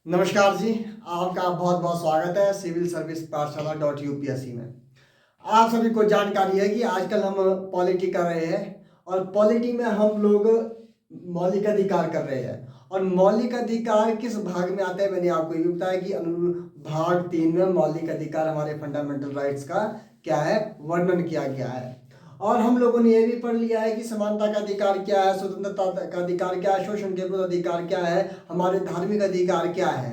नमस्कार जी। आपका बहुत बहुत स्वागत है सिविल सर्विस पाठशाला .UPSC में। आप सभी को जानकारी है कि आजकल हम पॉलिटी कर रहे हैं और पॉलिटी में हम लोग मौलिक अधिकार कर रहे हैं। और मौलिक अधिकार किस भाग में आता है मैंने आपको ये बताया कि भाग 3 में मौलिक अधिकार हमारे फंडामेंटल राइट्स का क्या है वर्णन किया गया है। और हम लोगों ने ये भी पढ़ लिया है कि समानता का अधिकार क्या है, स्वतंत्रता का अधिकार क्या है, शोषण के विरुद्ध अधिकार क्या है, हमारे धार्मिक अधिकार क्या है।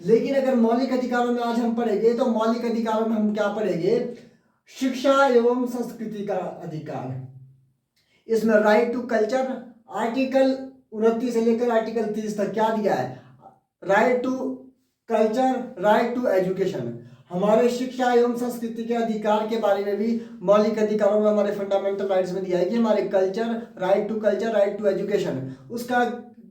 लेकिन अगर मौलिक अधिकारों में आज हम पढ़ेंगे तो मौलिक अधिकारों में हम क्या पढ़ेंगे, शिक्षा एवं संस्कृति का अधिकार। इसमें राइट टू कल्चर आर्टिकल 29 से लेकर आर्टिकल 30 तक क्या दिया है, right to culture, right to education. हमारे शिक्षा एवं संस्कृति के अधिकार के बारे में भी मौलिक अधिकारों में हमारे फंडामेंटल राइट्स में दिया है कि हमारे culture, right to culture, right to education, उसका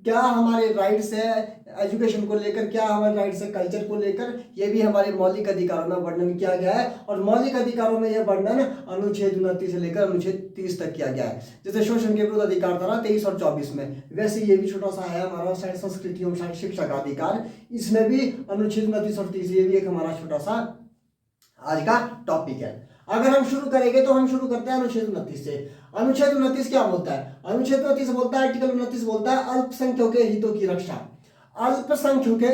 क्या हमारे राइट्स है एजुकेशन को लेकर, क्या हमारे राइट्स है कल्चर को लेकर, ये भी हमारे मौलिक अधिकारों में वर्णन किया गया है। और मौलिक अधिकारों में यह वर्णन अनुच्छेद 29 से लेकर अनुच्छेद 30 तक किया गया है। जैसे शोषण के विरुद्ध अधिकार था ना 23 और 24 में, वैसे ये भी छोटा सा है हमारा संस्कृति एवं शिक्षा का अधिकार। इसमें भी अनुच्छेद 29 और 30 ये भी एक हमारा छोटा सा आज का टॉपिक है। अगर हम शुरू करेंगे तो हम शुरू करते हैं अनुच्छेद 29 से। अनुच्छेद 29 क्या बोलता है? अनुच्छेद 29 बोलता है, आर्टिकल 29 बोलता है अल्पसंख्यकों के हितों की रक्षा। अल्पसंख्यकों के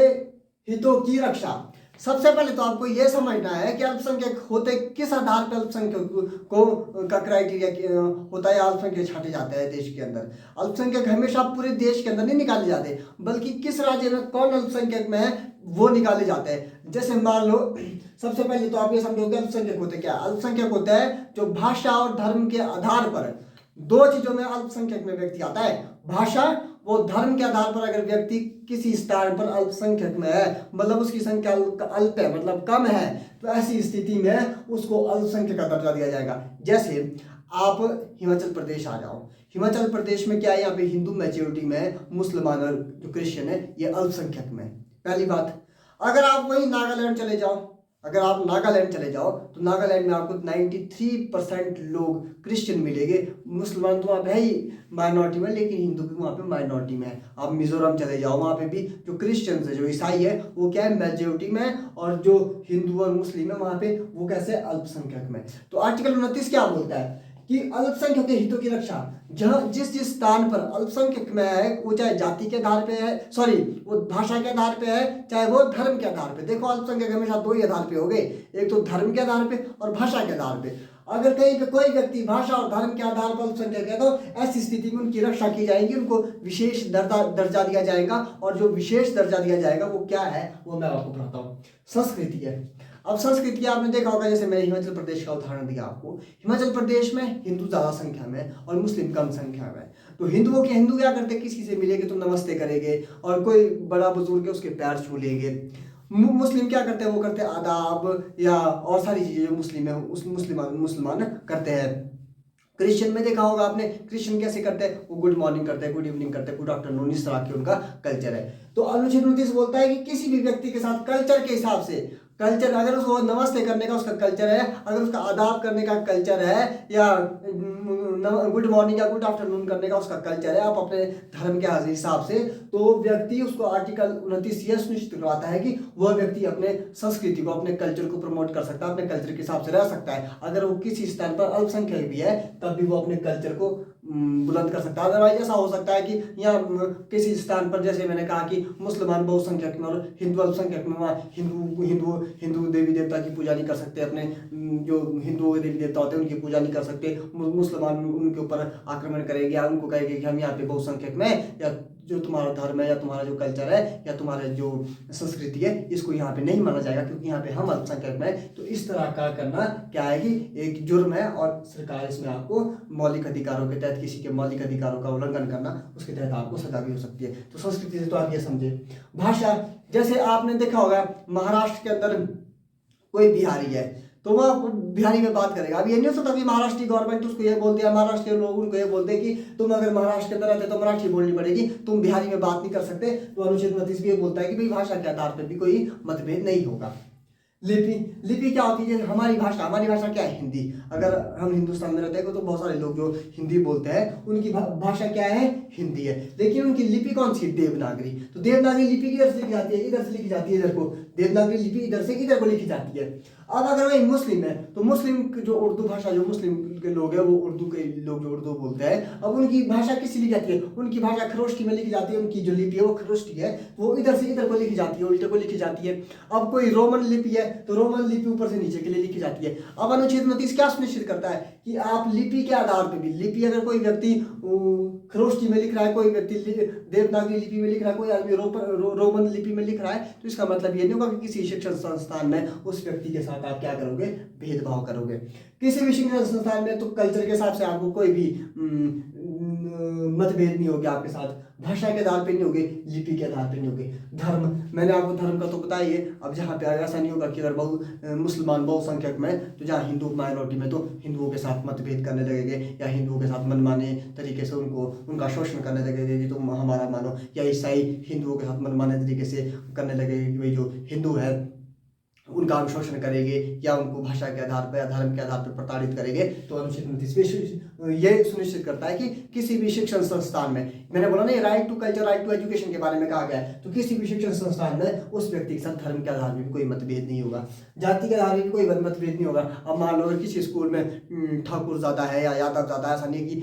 हितों की रक्षा। सबसे पहले तो आपको यह समझना है कि अल्पसंख्यक होते किस आधार पर अल्पसंख्यक को का क्राइटेरिया होता है, अल्पसंख्यक छाटे जाते हैं देश के अंदर। अल्पसंख्यक हमेशा पूरे देश के अंदर नहीं निकाले जाते, बल्कि किस राज्य में कौन अल्पसंख्यक में है वो निकाले जाते हैं। जैसे मान लो, सबसे पहले तो आप ये समझोगे अल्पसंख्यक होते क्या। अल्पसंख्यक होता है जो भाषा और धर्म के आधार पर, दो चीजों में अल्पसंख्यक में व्यक्ति आता है, भाषा वो धर्म के आधार पर। अगर व्यक्ति किसी स्थान पर अल्पसंख्यक में है, मतलब उसकी संख्या अल्प है, मतलब कम है, तो ऐसी स्थिति में उसको अल्पसंख्यक का दर्जा दिया जाएगा। जैसे आप हिमाचल प्रदेश आ जाओ, हिमाचल प्रदेश में क्या है, यहाँ पे हिंदू मेजोरिटी में, मुसलमान और जो क्रिश्चियन है ये अल्पसंख्यक में, पहली बात। अगर आप वहीं नागालैंड चले जाओ, अगर आप नागालैंड चले जाओ तो नागालैंड में आपको 93% लोग क्रिश्चियन मिलेंगे। मुसलमान तो वहाँ पे है ही माइनॉरिटी में, लेकिन हिंदू भी वहाँ पे माइनॉरिटी में है। आप मिजोरम चले जाओ, वहाँ पे भी जो क्रिश्चियंस है, जो ईसाई है, वो क्या है मेजोरिटी में, और जो हिंदू और मुस्लिम है वहाँ पे वो कैसे अल्पसंख्यक में। तो आर्टिकल 29 क्या बोलता है कि अल्पसंख्यक के हितों की रक्षा। जहां जिस जिस स्थान पर अल्पसंख्यक में है, वो चाहे जाति के आधार पे है, सॉरी वो भाषा के आधार पे है, चाहे वो धर्म के आधार पे। देखो अल्पसंख्यक हमेशा दो ही आधार पे हो गए, एक तो धर्म के आधार पे और भाषा के आधार पे। अगर कहीं पे कोई व्यक्ति भाषा और धर्म के आधार पर अल्पसंख्यक है तो ऐसी स्थिति में उनकी रक्षा की जाएगी, उनको विशेष दर्जा दिया जाएगा। और जो विशेष दर्जा दिया जाएगा वो क्या है वो मैं आपको बताता हूँ, संस्कृति है। अब संस्कृति आपने देखा होगा, जैसे मैंने हिमाचल प्रदेश का उदाहरण दिया आपको। हिमाचल प्रदेश में हिंदू ज्यादा संख्या में और मुस्लिम कम संख्या में। तो हिंदुओं के हिंदू क्या करते, किसी से मिलेंगे तो नमस्ते करेंगे, और कोई बड़ा बुजुर्ग है उसके पैर छू लेंगे। मुस्लिम क्या करते हैं, वो करते हैं आदाब या और सारी चीजें जो मुस्लिम है उस मुसलमान करते हैं। क्रिश्चियन में देखा होगा आपने, क्रिश्चियन कैसे करते हैं, वो गुड मॉर्निंग करते हैं, गुड इवनिंग करते हैं, गुड आफ्टरनून, इस तरह की उनका कल्चर है। तो अनुच्छेद 29 बोलता है कि किसी भी व्यक्ति के साथ कल्चर के हिसाब से, कल्चर अगर उसको नमस्ते करने का उसका कल्चर है, अगर उसका आदाब करने का कल्चर है, या गुड मॉर्निंग या गुड आफ्टरनून करने का उसका कल्चर है, आप अपने धर्म के हिसाब से, तो व्यक्ति उसको आर्टिकल 29 यह सुनिश्चित करवाता है कि वह व्यक्ति अपने संस्कृति को, अपने कल्चर को प्रमोट कर सकता है, अपने कल्चर के हिसाब से रह सकता है। अगर वो किसी स्थान पर अल्पसंख्यक भी है तब भी वो अपने कल्चर को बुलंद कर सकता है। अदरवाइज ऐसा हो सकता है कि यहाँ किसी स्थान पर, जैसे मैंने कहा कि मुसलमान बहुसंख्यक में और हिंदू अल्पसंख्यक में, वहाँ हिंदू देवी देवता की पूजा नहीं कर सकते, अपने जो हिंदुओं के देवी देवता होते हैं उनकी पूजा नहीं कर सकते। मुसलमान उनके ऊपर आक्रमण करेंगे या उनको कहेंगे कि हम यहाँ पे बहुसंख्यक में, या जो तुम्हारा धर्म है या तुम्हारा जो कल्चर है या तुम्हारा जो संस्कृति है इसको यहाँ पे नहीं माना जाएगा क्योंकि यहाँ पे हम अल्पसंख्यक में। तो इस तरह का करना क्या है कि एक जुर्म है, और सरकार इसमें आपको मौलिक अधिकारों के तहत, किसी के मौलिक अधिकारों का उल्लंघन करना, उसके तहत आपको सजा भी हो सकती है। तो संस्कृति से तो आप ये समझे। भाषा, जैसे आपने देखा होगा महाराष्ट्र के अंदर कोई बिहारी है तो वह बिहारी में बात करेगा। अब ये नहीं हो सकता कि महाराष्ट्र की गवर्नमेंट उसको ये बोलती है, महाराष्ट्र के लोग उनको ये बोलते हैं कि तुम अगर महाराष्ट्र के अंदर रहते तो मराठी बोलनी पड़ेगी, तुम बिहारी में बात नहीं कर सकते। तो अनुच्छेद 29 भी ये बोलता है कि भाई भाषा के आधार पर भी कोई मतभेद नहीं होगा। लिपि लिपि क्या होती है? हमारी भाषा क्या है? हिंदी। अगर हम हिंदुस्तान में रहते हैं तो बहुत सारे लोग जो हिंदी बोलते हैं उनकी भाषा क्या है? हिंदी है। लेकिन उनकी लिपि कौन सी? देवनागरी। तो देवनागरी लिपि किधर से लिखी जाती है? इधर से लिखी जाती है, इधर को। देवनागरी लिपि इधर से इधर को लिखी जाती है। अब अगर वही मुस्लिम है तो मुस्लिम जो उर्दू भाषा, जो मुस्लिम के लोग हैं, वो उर्दू के लोग जो उर्दू बोलते हैं, अब उनकी भाषा किस लिखी जाती है? उनकी भाषा खरोष्टी में लिखी जाती है। उनकी जो लिपि है वो खरोष्टी है, वो इधर से इधर को लिखी जाती है, उल्टे को लिखी जाती है। अब कोई रोमन लिपि है तो रोमन लिपि ऊपर से नीचे के लिए लिखी जाती है। अब अनुच्छेद 29 क्या सुनिश्चित करता है कि आप लिपि के आधार पर भी, लिपि अगर कोई व्यक्ति खरोष्टी में लिख रहा है, कोई व्यक्ति देवनागरी लिपि में लिख रहा है, कोई आदमी रोमन लिपि में लिख रहा है, तो इसका मतलब ये नहीं होगा कि किसी शिक्षण संस्थान में उस व्यक्ति के साथ आप क्या करोगे? भेदभाव करोगे। किसी भी शिक्षण संस्थान में तो कल्चर के हिसाब से आपको कोई भी मतभेद नहीं होगा आपके साथ। भाषा के आधार पे नहीं होगे, लिपि के आधार पे नहीं होगे। धर्म, मैंने आपको धर्म का तो बताइए। अब जहाँ पे ऐसा नहीं होगा कि अगर मुसलमान बहुसंख्यक में, तो जहाँ हिंदू माइनॉरिटी में, तो हिंदुओं के साथ मतभेद करने लगेंगे या हिंदुओं के साथ मनमाने तरीके से उनका शोषण करने लगेंगे कि तुम हमारा मानो, या ईसाई हिंदुओं के साथ मनमाने तरीके से करने लगेंगे कि भाई जो हिंदू है उनका हम शोषण करेंगे या उनको भाषा के आधार पर या धर्म के आधार पर प्रताड़ित करेंगे। तो अनुच्छेद 29 ये सुनिश्चित करता है कि किसी भी शिक्षण संस्थान में, मैंने बोला ना, right to culture, right to education के बारे में कहा गया है, तो किसी भी शिक्षण संस्थान में उस व्यक्ति के साथ धर्म के आधार पर भी कोई मतभेद नहीं होगा, जाति के आधार पर भी कोई मतभेद नहीं होगा। अब मान लो किसी स्कूल में ठाकुर ज़्यादा है या यादव ज़्यादा है, ऐसा नहीं कि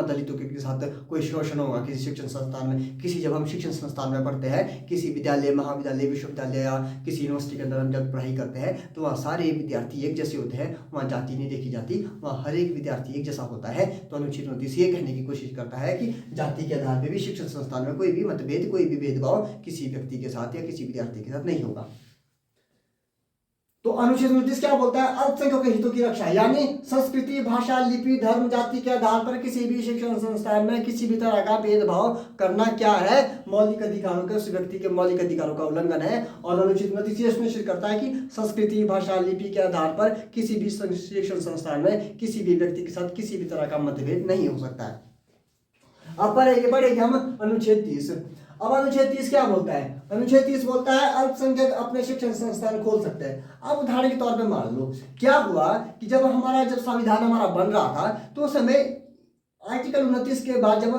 दलितों के साथ कोई शोषण होगा किसी शिक्षण संस्थान में। जब हम शिक्षण संस्थान में पढ़ते हैं, किसी विद्यालय, महाविद्यालय, विश्वविद्यालय या किसी यूनिवर्सिटी के अंदर हम जब पढ़ाई करते हैं, तो वहाँ सारे विद्यार्थी एक जैसे होते हैं, वहाँ जाति नहीं देखी जाती, वहाँ हर एक विद्यार्थी एक जैसा होता है। तो अनुच्छेद 29 ये कहने की कोशिश करता है कि जाति के आधार पर भी शिक्षण संस्थान में कोई भी मतभेद, कोई भी भेदभाव किसी व्यक्ति के साथ या किसी विद्यार्थी के साथ नहीं होगा। तो अनुच्छेद 29 क्या बोलता है? अल्पसंख्यकों के हितों की रक्षा, यानी संस्कृति, भाषा, लिपि, धर्म, जाति के आधार पर किसी भी शिक्षण संस्थान में किसी भी तरह का भेदभाव करना क्या है? मौलिक अधिकारों के, उस व्यक्ति के मौलिक अधिकारों का उल्लंघन है। और अनुच्छेद 29 ये सुनिश्चित करता है कि संस्कृति, भाषा, लिपि के आधार पर किसी भी शिक्षण संस्थान में किसी भी व्यक्ति के साथ किसी भी तरह का मतभेद नहीं हो सकता है। अब पढ़ेंगे हम अनुच्छेद 30। अब अनुच्छेद 30 क्या बोलता है? अनुच्छेद 30 बोलता है अल्पसंख्यक अपने शिक्षण संस्थान खोल सकते हैं। अब उदाहरण के तौर पे मान लो क्या हुआ कि जब संविधान हमारा बन रहा था, तो उस समय आर्टिकल 29 के बाद जब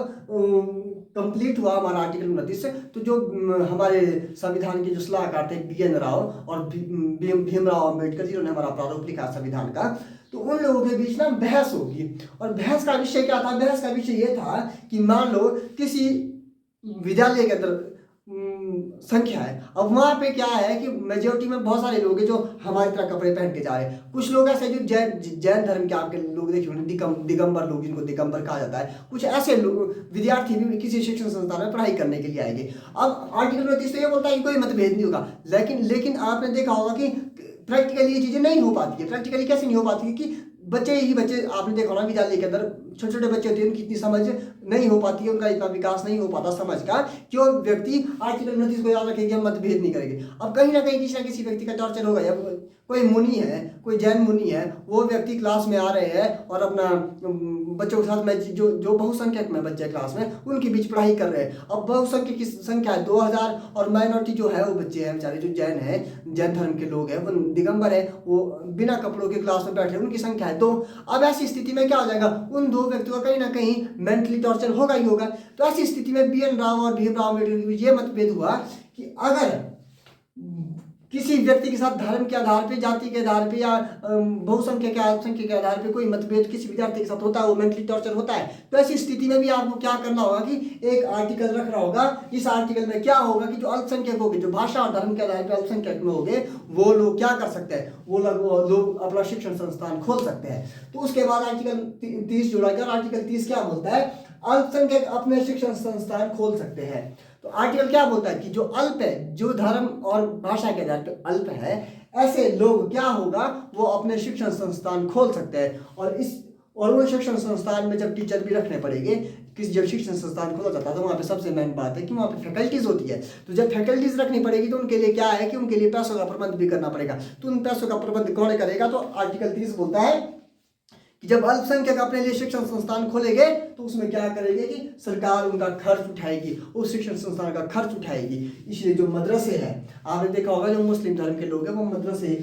कंप्लीट हुआ हमारा आर्टिकल 29, तो जो हमारे संविधान के जो सलाहकार थे BN राव और भीमराव अम्बेडकर जी, उन्होंने हमारा प्रारूप लिखा संविधान का, तो उन लोगों के बीच ना बहस होगी। और बहस का विषय क्या था? बहस का विषय ये था कि मान लो किसी विद्यालय के अंदर संख्या है, अब वहाँ पे क्या है कि मेजोरिटी में बहुत सारे लोग हैं जो हमारी तरह कपड़े पहन के जा रहे हैं। कुछ लोग ऐसे जो जैन धर्म के आपके लोग देखे होंगे, दिगंबर लोग, जिनको दिगंबर कहा जाता है। कुछ ऐसे लोग विद्यार्थी भी किसी शिक्षण संस्थान में पढ़ाई करने के लिए आएंगे। अब आर्टिकल 29 तो ये बोलता है कि कोई मतभेद नहीं होगा, लेकिन आपने देखा होगा कि प्रैक्टिकली ये चीज़ें नहीं हो पाती है। प्रैक्टिकली कैसे नहीं हो पाती है कि बच्चे आपने देखा होगा विद्यालय के अंदर छोटे छोटे बच्चे होते हैं, उनकी इतनी समझ नहीं हो पाती है, उनका इतना विकास नहीं हो पाता समझ का, कि वो व्यक्ति आर्टिकल 29 को याद रखेंगे, हम मतभेद नहीं करेंगे। अब कहीं ना कहीं किसी ना किसी व्यक्ति का टॉर्चर होगा। अब कोई मुनि है, कोई जैन मुनि है, वो व्यक्ति क्लास में आ रहे हैं और अपना बच्चों के साथ में जो बहुसंख्यक में बच्चे क्लास में उनके बीच पढ़ाई कर रहे हैं। अब बहुसंख्यक की संख्या है 2000 और माइनॉरिटी जो है वो बच्चे हैं बेचारे जो जैन हैं, जैन धर्म के लोग हैं, वो दिगंबर है, वो बिना कपड़ों के क्लास में बैठे, उनकी संख्या है 2। अब ऐसी स्थिति में क्या हो जाएगा? उन दो व्यक्तियों का कहीं ना कहीं मेंटली टॉर्चर होगा ही होगा। तो ऐसी स्थिति में BN राव और भीमराव अम्बेडकर के बीच ये मतभेद हुआ कि अगर किसी व्यक्ति के साथ धर्म के आधार पे, जाति के आधार पे या बहुसंख्यक या अल्पसंख्यक के आधार पे कोई मतभेद किसी विद्यार्थी के साथ होता है, वो मेंटली टॉर्चर होता है, तो ऐसी स्थिति में भी आपको क्या करना होगा कि एक आर्टिकल रखना होगा। इस आर्टिकल में क्या होगा कि जो अल्पसंख्यक होंगे, जो भाषा और धर्म के आधार पर अल्पसंख्यक में होंगे, वो लोग क्या कर सकते हैं? वो लोग अपना शिक्षण संस्थान खोल सकते हैं। तो उसके बाद आर्टिकल 30 जोड़ा गया। आर्टिकल 30 क्या बोलता है? अल्पसंख्यक अपने शिक्षण संस्थान खोल सकते हैं। तो आर्टिकल क्या बोलता है कि जो अल्प है, जो धर्म और भाषा के आधार पर अल्प है, ऐसे लोग क्या होगा, वो अपने शिक्षण संस्थान खोल सकते हैं। और उन शिक्षण संस्थान में जब टीचर भी रखने पड़ेंगे, जब शिक्षण संस्थान खोला जाता है तो वहाँ पे सबसे मेन बात है कि वहाँ पे फैकल्टीज होती है। तो जब फैकल्टीज रखनी पड़ेगी तो उनके लिए क्या है कि उनके लिए पैसों का प्रबंध भी करना पड़ेगा। तो उन पैसों का प्रबंध कौन करेगा? तो आर्टिकल 30 बोलता है कि जब अल्पसंख्यक अपने लिए शिक्षण संस्थान खोलेंगे तो उसमें क्या करेंगे कि सरकार उनका खर्च उठाएगी, उस शिक्षण संस्थान का खर्च उठाएगी। इसलिए जो मदरसे हैं, आपने देखा होगा जो मुस्लिम धर्म के लोग हैं वो मदरसे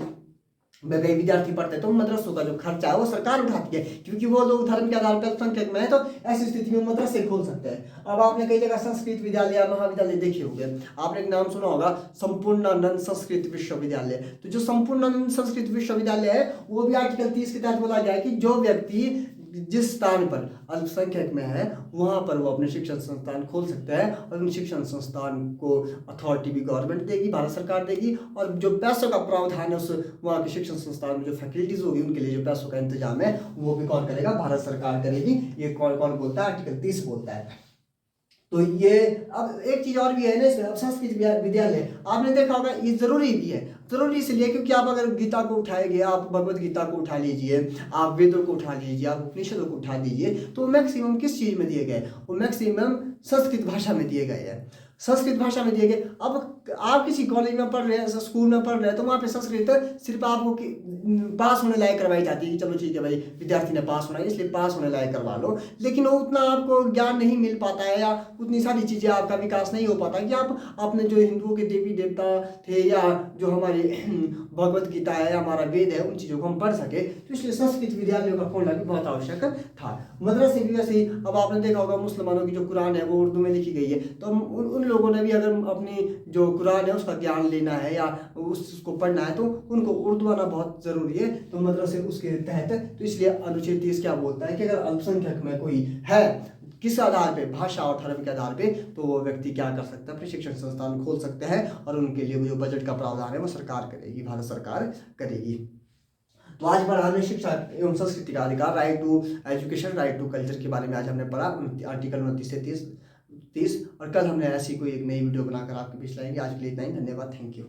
में कई विद्यार्थी पढ़ते हैं तो मदरसों का जो खर्चा है वो सरकार उठाती है, क्योंकि वो लोग धर्म के आधार पर अल्पसंख्यक में है तो ऐसी स्थिति में मदरसे खोल सकते हैं। अब आपने कई जगह संस्कृत विद्यालय महाविद्यालय देखे होंगे, आपने एक नाम सुना होगा संपूर्णानंद संस्कृत विश्वविद्यालय। तो जो संपूर्णानंद संस्कृत विश्वविद्यालय है वो भी आर्टिकल 30 के तहत बोला गया है कि जो व्यक्ति जिस स्थान पर अल्पसंख्यक में है वहाँ पर वो अपने शिक्षण संस्थान खोल सकते हैं और उन शिक्षण संस्थान को अथॉरिटी भी गवर्नमेंट देगी, भारत सरकार देगी, और जो पैसों का प्रावधान है उस वहाँ के शिक्षण संस्थान में जो फैकल्टीज होगी उनके लिए जो पैसों का इंतजाम है वो भी कौन करेगा, भारत सरकार करेगी। ये कौन कौन बोलता है, आर्टिकल 30 बोलता है। तो ये अब एक चीज और भी है ना इसमें, अब संस्कृत विद्यालय आपने देखा होगा ये जरूरी भी है, जरूरी इसलिए क्योंकि आप अगर गीता को उठाएंगे, आप भगवत गीता को उठा लीजिए, आप वेदों को उठा लीजिए, आप उपनिषदों को उठा लीजिए, तो मैक्सिमम किस चीज में दिए गए, वो मैक्सिमम संस्कृत भाषा में दिए गए हैं, संस्कृत भाषा में दिए गए। अब आप किसी कॉलेज में पढ़ रहे हैं, स्कूल में पढ़ रहे हैं, तो वहाँ पे संस्कृत सिर्फ आपको पास होने लायक करवाई जाती है कि चलो ठीक है भाई विद्यार्थी ने पास होना है इसलिए पास होने लायक करवा लो, लेकिन वो उतना आपको ज्ञान नहीं मिल पाता है या उतनी सारी चीज़ें आपका विकास नहीं हो पाता कि आप अपने जो हिंदुओं के देवी देवता थे या जो हमारे भगवत गीता है, हमारा वेद है, उन चीज़ों को हम पढ़ सके। तो इसलिए संस्कृत विद्यालयों का खोलना भी बहुत आवश्यक था। मदरसे भी वैसे ही, अब आपने देखा होगा मुसलमानों की जो कुरान है वो उर्दू में लिखी गई है, तो उन लोगों ने भी अगर अपनी जो कुरान है उसका ज्ञान लेना है या उसको पढ़ना है तो उनको उर्दू आना बहुत ज़रूरी है, तो मदरसे उसके तहत। तो इसलिए अनुच्छेद 30 क्या बोलता है कि अगर अल्पसंख्यक में कोई है किस आधार पे, भाषा और धर्म के आधार पे, तो वो व्यक्ति क्या कर सकता है, अपने शिक्षण संस्थान खोल सकते हैं और उनके लिए जो बजट का प्रावधान है वो सरकार करेगी, भारत सरकार करेगी। तो आज पढ़ा हमने शिक्षा एवं संस्कृति का अधिकार, right to education, right to culture के बारे में आज हमने पढ़ा, आर्टिकल 29 से 30। और कल हमने ऐसी कोई एक नई वीडियो बनाकर आपके बीच लाएंगे। आज के लिए इतना ही, धन्यवाद, थैंक यू।